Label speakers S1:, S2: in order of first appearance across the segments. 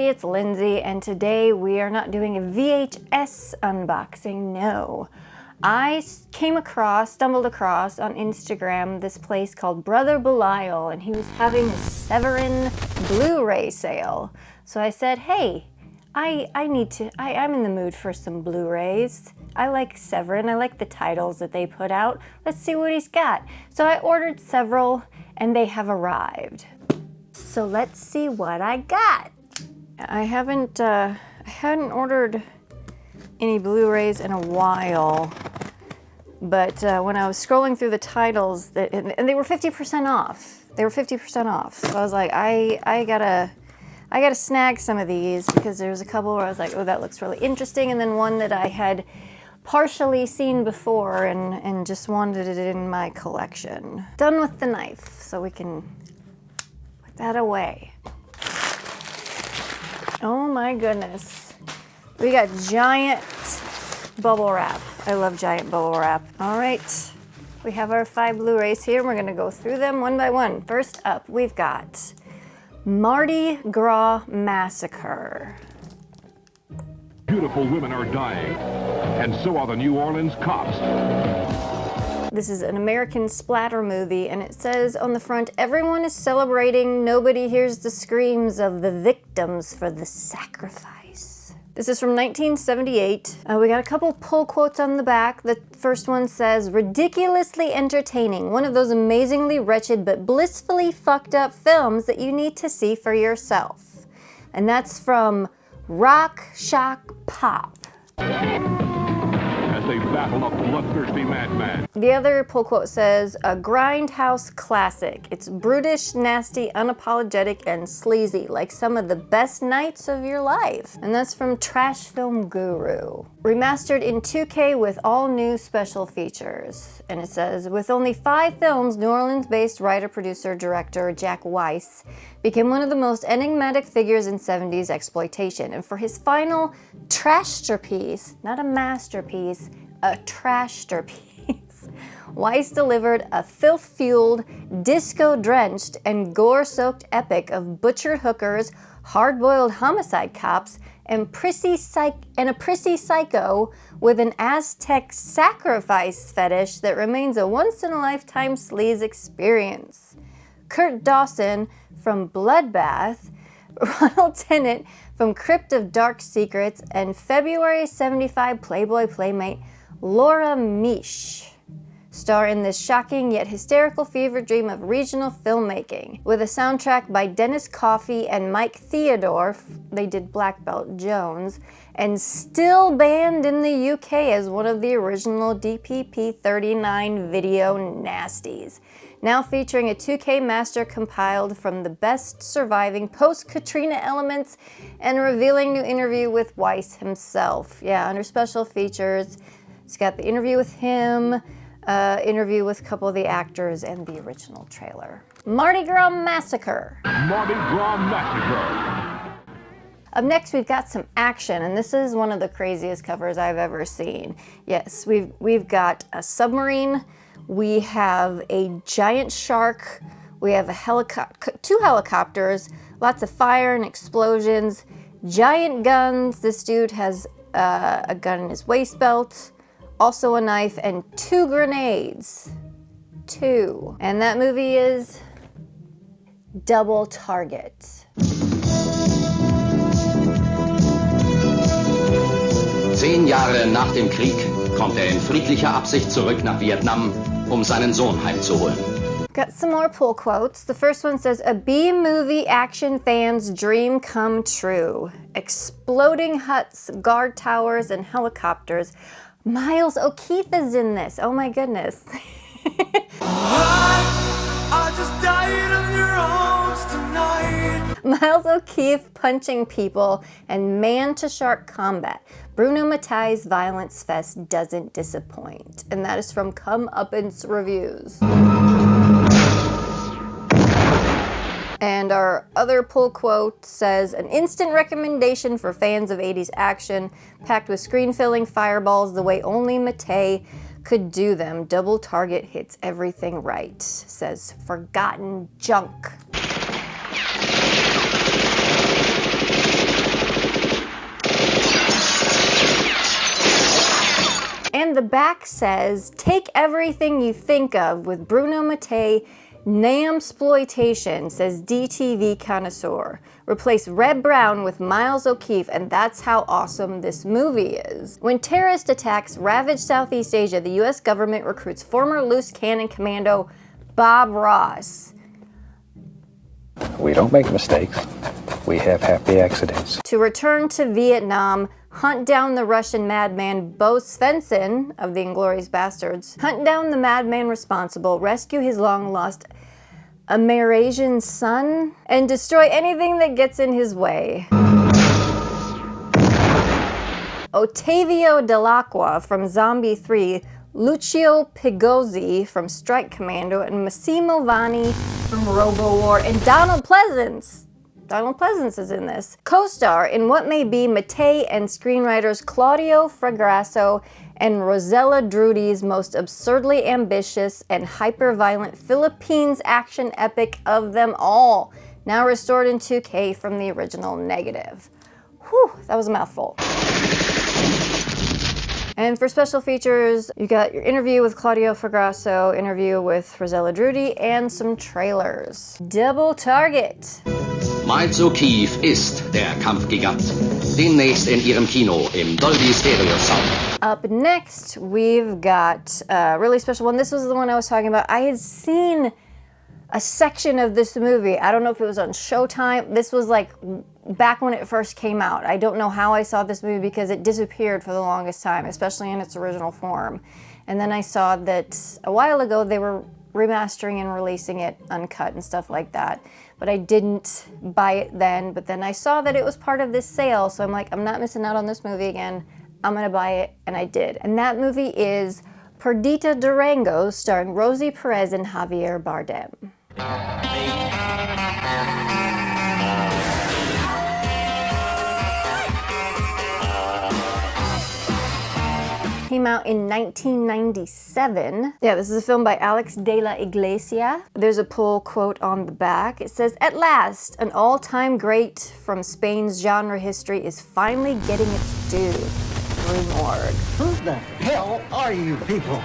S1: everybody, it's Lindsay, and today we are not doing a VHS unboxing, no. I stumbled across on Instagram this place called Brother Belial, and he was having a Severin Blu-Ray sale. So I said, hey, I'm in the mood for some Blu-rays. I like Severin, I like the titles that they put out. Let's see what he's got. So I ordered several, and they have arrived. So let's see what I got. I hadn't ordered any Blu-rays in a while, but when I was scrolling through the titles, and they were 50% off. They were 50% off. So I was like, I gotta snag some of these, because there's a couple where I was like, oh, that looks really interesting, and then one that I had partially seen before and just wanted it in my collection. Done with the knife, so we can put that away. Oh my goodness. We got giant bubble wrap. I love giant bubble wrap. All right, we have our 5 Blu-rays here. We're gonna go through them one by one. First up, we've got Mardi Gras Massacre.
S2: Beautiful women are dying, and so are the New Orleans cops.
S1: This is an American splatter movie, and it says on the front, everyone is celebrating, nobody hears the screams of the victims for the sacrifice. This is from 1978. We got a couple pull quotes on the back. The first one says, ridiculously entertaining, one of those amazingly wretched but blissfully fucked up films that you need to see for yourself. And that's from Rock Shock Pop.
S2: As they battle a bloodthirsty madman.
S1: The other pull quote says, a grindhouse classic. It's brutish, nasty, unapologetic, and sleazy, like some of the best nights of your life. And that's from Trash Film Guru. Remastered in 2K with all new special features. And it says, with only 5 films, New Orleans-based writer, producer, director Jack Weiss became one of the most enigmatic figures in 70s exploitation. And for his final trashterpiece, not a masterpiece, a trashterpiece, Weiss delivered a filth-fueled, disco-drenched, and gore-soaked epic of butchered hookers, hard-boiled homicide cops, and a prissy psycho with an Aztec sacrifice fetish that remains a once-in-a-lifetime sleaze experience. Kurt Dawson from Bloodbath, Ronald Tennant from Crypt of Dark Secrets, and February '75 Playboy Playmate Laura Misch star in this shocking yet hysterical fever dream of regional filmmaking. With a soundtrack by Dennis Coffey and Mike Theodore, they did Black Belt Jones, and still banned in the UK as one of the original DPP-39 video nasties. Now featuring a 2K master compiled from the best surviving post-Katrina elements and a revealing new interview with Weiss himself. Yeah, under special features, it's got the interview with him, interview with a couple of the actors, and the original trailer. Mardi Gras Massacre.
S2: Mardi Gras Massacre.
S1: Up next, we've got some action, and this is one of the craziest covers I've ever seen. Yes, we've got a submarine, we have a giant shark, we have a 2 helicopters, lots of fire and explosions, giant guns. This dude has a gun in his waist belt, also a knife, and 2 grenades. 2. And that movie is Double Target.
S3: 10 Jahre nach dem Krieg kommt in friedlicher Absicht zurück nach Vietnam, seinen Sohn heimzuholen.
S1: Got some more pull quotes. The first one says, a B-movie action fan's dream come true. Exploding huts, guard towers, and helicopters. Miles O'Keefe is in this. Oh my goodness. I just died of your arms tonight. Miles O'Keefe punching people and man-to-shark combat. Bruno Mattei's violence fest doesn't disappoint. And that is from Comeuppance Reviews. And our other pull quote says, an instant recommendation for fans of 80s action, packed with screen-filling fireballs the way only Mattei could do them. Double Target hits everything right, says Forgotten Junk. And the back says, take everything you think of with Bruno Mattei, Namsploitation, says DTV connoisseur. Replace Red Brown with Miles O'Keefe, and that's how awesome this movie is. When terrorist attacks ravage Southeast Asia, the US government recruits former loose cannon commando Bob Ross.
S4: We don't make mistakes. We have happy accidents.
S1: To return to Vietnam, hunt down the Russian madman Bo Svensson of the Inglourious Bastards, hunt down the madman responsible, rescue his long-lost Amerasian son, and destroy anything that gets in his way. Ottavio Dell'Acqua from Zombie 3, Lucio Pigozzi from Strike Commando, and Massimo Vanni from Robo-War, and Donald Pleasance. Donald Pleasance is in this. Co-star in what may be Mattei and screenwriters Claudio Fragrasso and Rosella Drudy's most absurdly ambitious and hyper-violent Philippines action epic of them all, now restored in 2K from the original negative. Whew, that was a mouthful. And for special features, you got your interview with Claudio Fragrasso, interview with Rosella Drudy, and some trailers. Double Target.
S3: Miles O'Keefe ist der Kampfgigant. Demnächst in Ihrem Kino im Dolby Stereo Sound.
S1: Up next, we've got a really special one. This was the one I was talking about. I had seen a section of this movie. I don't know if it was on Showtime. This was like back when it first came out. I don't know how I saw this movie because it disappeared for the longest time, especially in its original form. And then I saw that a while ago they were remastering and releasing it uncut and stuff like that. But I didn't buy it then, but then I saw that it was part of this sale, so I'm like, I'm not missing out on this movie again. I'm gonna buy it, and I did. And that movie is Perdita Durango, starring Rosie Perez and Javier Bardem. Came out in 1997. Yeah, this is a film by Alex de la Iglesia. There's a pull quote on the back. It says, "At last, an all-time great from Spain's genre history is finally getting its due." Rue Morgue.
S5: Who the hell are you people?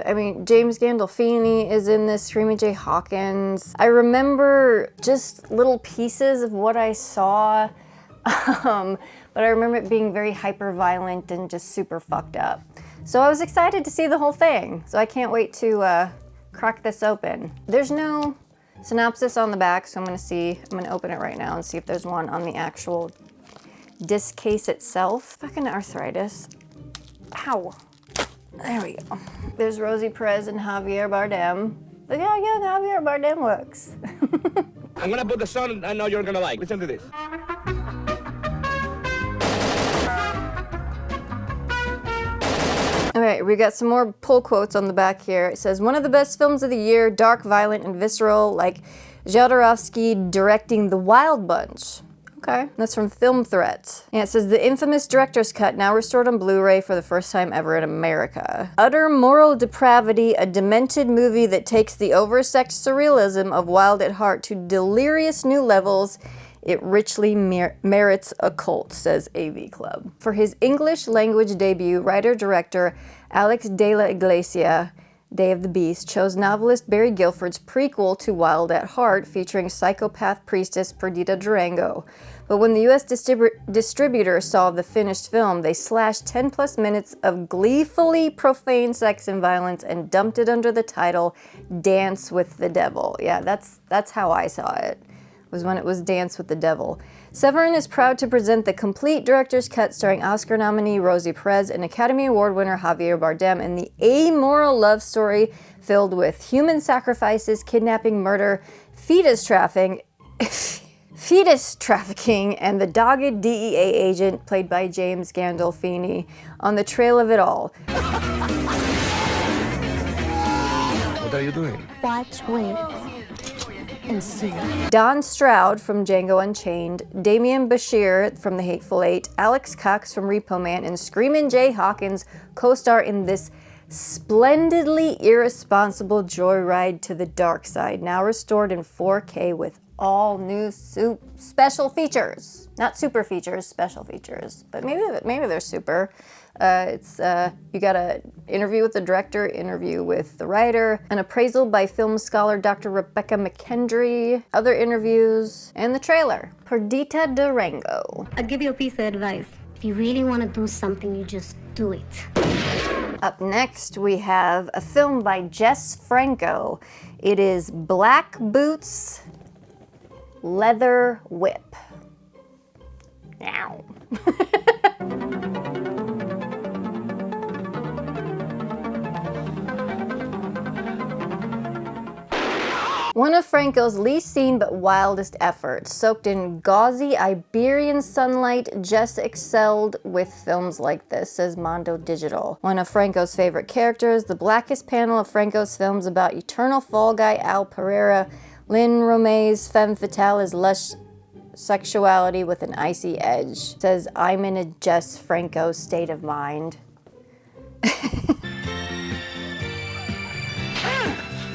S1: I mean, James Gandolfini is in this, Screaming Jay Hawkins. I remember just little pieces of what I saw, but I remember it being very hyper-violent and just super fucked up. So I was excited to see the whole thing, so I can't wait to crack this open. There's no synopsis on the back, so I'm gonna open it right now and see if there's one on the actual disc case itself. Fucking arthritis. Ow. There we go. There's Rosie Perez and Javier Bardem. Look how young Javier Bardem looks.
S6: I'm gonna put the song I know you're gonna like. Listen to this.
S1: All right, we got some more pull quotes on the back here. It says, one of the best films of the year, dark, violent, and visceral, like Jodorowsky directing The Wild Bunch. Okay, that's from Film Threat. Yeah, it says the infamous director's cut, now restored on Blu-ray for the first time ever in America. Utter moral depravity, a demented movie that takes the oversexed surrealism of Wild at Heart to delirious new levels. It richly merits a cult, says AV Club. For his English language debut, writer-director Alex de la Iglesia, Day of the Beast, chose novelist Barry Guilford's prequel to Wild at Heart, featuring psychopath priestess Perdita Durango. But when the US distributor saw the finished film, they slashed 10 plus minutes of gleefully profane sex and violence and dumped it under the title Dance with the Devil. Yeah, that's how I saw it, was when it was Dance with the Devil. Severin is proud to present the complete director's cut starring Oscar nominee Rosie Perez and Academy Award winner Javier Bardem in the amoral love story filled with human sacrifices, kidnapping, murder, fetus trafficking, and the dogged DEA agent played by James Gandolfini on the trail of it all.
S6: What are you doing?
S7: Watch, wait, and see.
S1: Don Stroud from Django Unchained, Damian Bashir from The Hateful Eight, Alex Cox from Repo Man, and Screamin' Jay Hawkins co-star in this splendidly irresponsible joyride to the dark side, now restored in 4K with all new special features. Not super features, special features. But maybe they're super. You got an interview with the director, interview with the writer, an appraisal by film scholar Dr. Rebecca McKendry, other interviews, and the trailer. Perdita Durango.
S7: I'll give you a piece of advice. If you really want to do something, you just do it.
S1: Up next, we have a film by Jess Franco. It is Black Boots, Leather Whip. Now. One of Franco's least seen but wildest efforts. Soaked in gauzy Iberian sunlight, Jess excelled with films like this, says Mondo Digital. One of Franco's favorite characters, the blackest panel of Franco's films about eternal fall guy Al Pereira, Lynn Romay's femme fatale is lush sexuality with an icy edge. Says, I'm in a Jess Franco state of mind.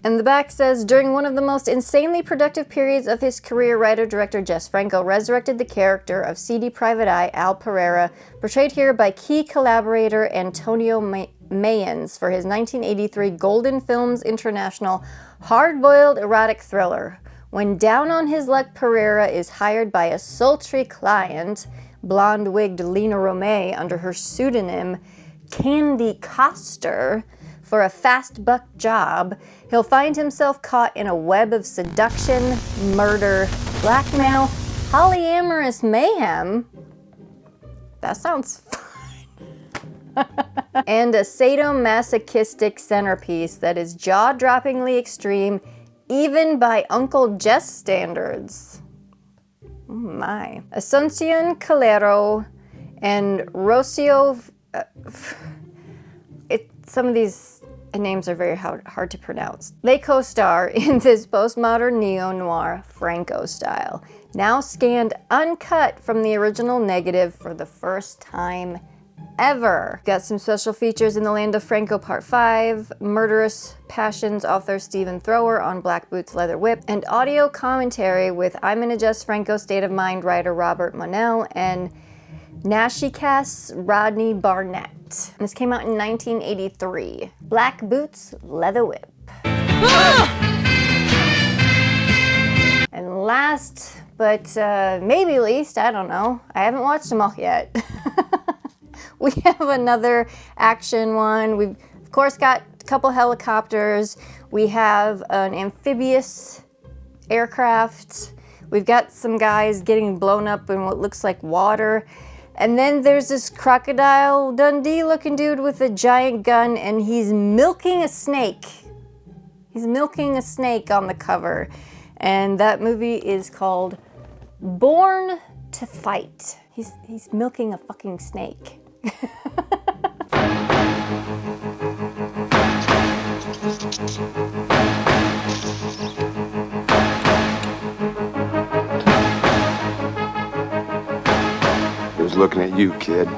S1: And the back says, during one of the most insanely productive periods of his career, writer-director Jess Franco resurrected the character of seedy private eye Al Pereira, portrayed here by key collaborator Antonio Mayans for his 1983 Golden Films International hard-boiled erotic thriller. When down on his luck, Pereira is hired by a sultry client, blonde-wigged Lena Romay under her pseudonym Candy Coster, for a fast buck job. He'll find himself caught in a web of seduction, murder, blackmail, polyamorous mayhem. That sounds fun. And a sadomasochistic centerpiece that is jaw-droppingly extreme, even by Uncle Jess standards. Oh my. Asuncion Calero and Rocio... some of these names are very hard to pronounce. They co-star in this postmodern neo-noir Franco style, now scanned uncut from the original negative for the first time ever. Got some special features in the land of Franco Part 5, Murderous Passions author Stephen Thrower on Black Boots Leather Whip, and audio commentary with I'm in a Jess Franco state of mind writer Robert Monell and Nashicas Rodney Barnett. This came out in 1983. Black Boots, Leather Whip. And last, but maybe least, I don't know. I haven't watched them all yet. We have another action one. We've, of course, got a couple helicopters. We have an amphibious aircraft. We've got some guys getting blown up in what looks like water. And then there's this Crocodile Dundee looking dude with a giant gun, and he's milking a snake. He's milking a snake on the cover. And that movie is called Born to Fight. He's milking a fucking snake.
S8: Looking at you, kid.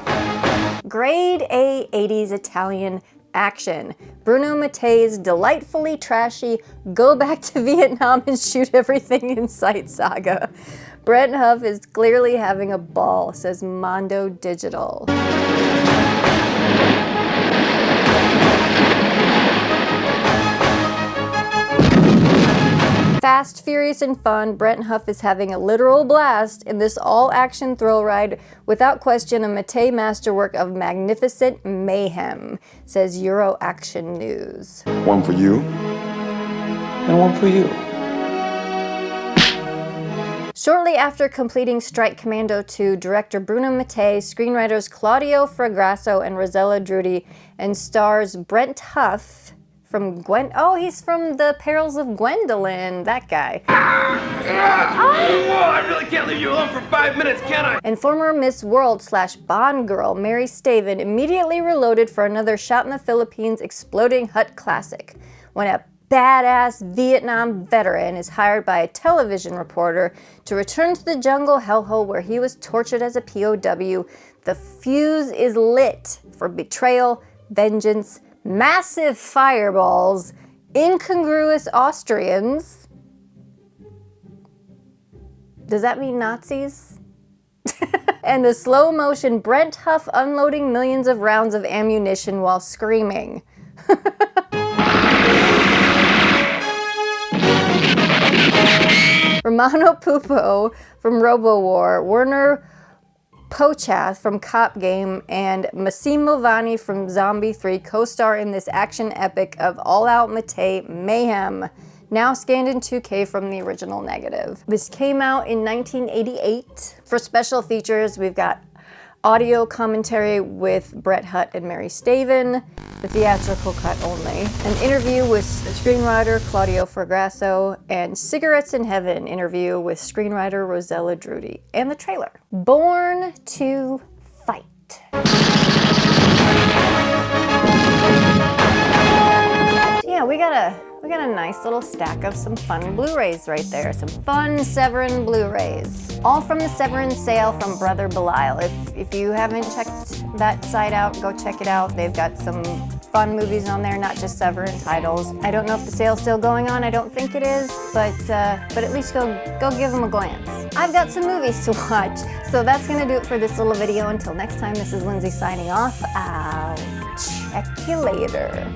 S1: Grade A 80s Italian action. Bruno Mattei's delightfully trashy, go back to Vietnam and shoot everything in sight saga. Brent Huff is clearly having a ball, says Mondo Digital. Fast, furious, and fun, Brent Huff is having a literal blast in this all-action thrill ride, without question a Mattei masterwork of magnificent mayhem, says Euro Action News.
S8: One for you, and one for you.
S1: Shortly after completing Strike Commando 2, director Bruno Mattei, screenwriters Claudio Fragrasso and Rosella Drudy, and stars Brent Huff from he's from The Perils of Gwendolyn, that guy.
S6: I really can't leave you alone for 5 minutes, can I?
S1: And former Miss World / Bond girl Mary Staven immediately reloaded for another shot in the Philippines exploding hut classic, when a badass Vietnam veteran is hired by a television reporter to return to the jungle hellhole where he was tortured as a POW. The fuse is lit for betrayal, vengeance, massive fireballs, incongruous Austrians, Does that mean Nazis? And the slow motion Brent Huff unloading millions of rounds of ammunition while screaming. Romano Pupo from RoboWar, Werner Pochath from Cop Game, and Massimo Vanni from Zombie 3 co-star in this action epic of all-out mayhem, now scanned in 2K from the original negative. This came out in 1988. For special features, we've got audio commentary with Bret Hutt and Mary Staven, the theatrical cut only, an interview with screenwriter Claudio Fragasso, and Cigarettes in Heaven interview with screenwriter Rosella Drudy, and the trailer. Born to Fight. Yeah, we got a nice little stack of some fun Blu-rays right there. Some fun Severin Blu-rays. All from the Severin sale from Brother Belial. If you haven't checked that site out, go check it out. They've got some fun movies on there, not just Severin titles. I don't know if the sale's still going on. I don't think it is, but at least go give them a glance. I've got some movies to watch, so that's gonna do it for this little video. Until next time, this is Lindsay signing off. I'll check you later.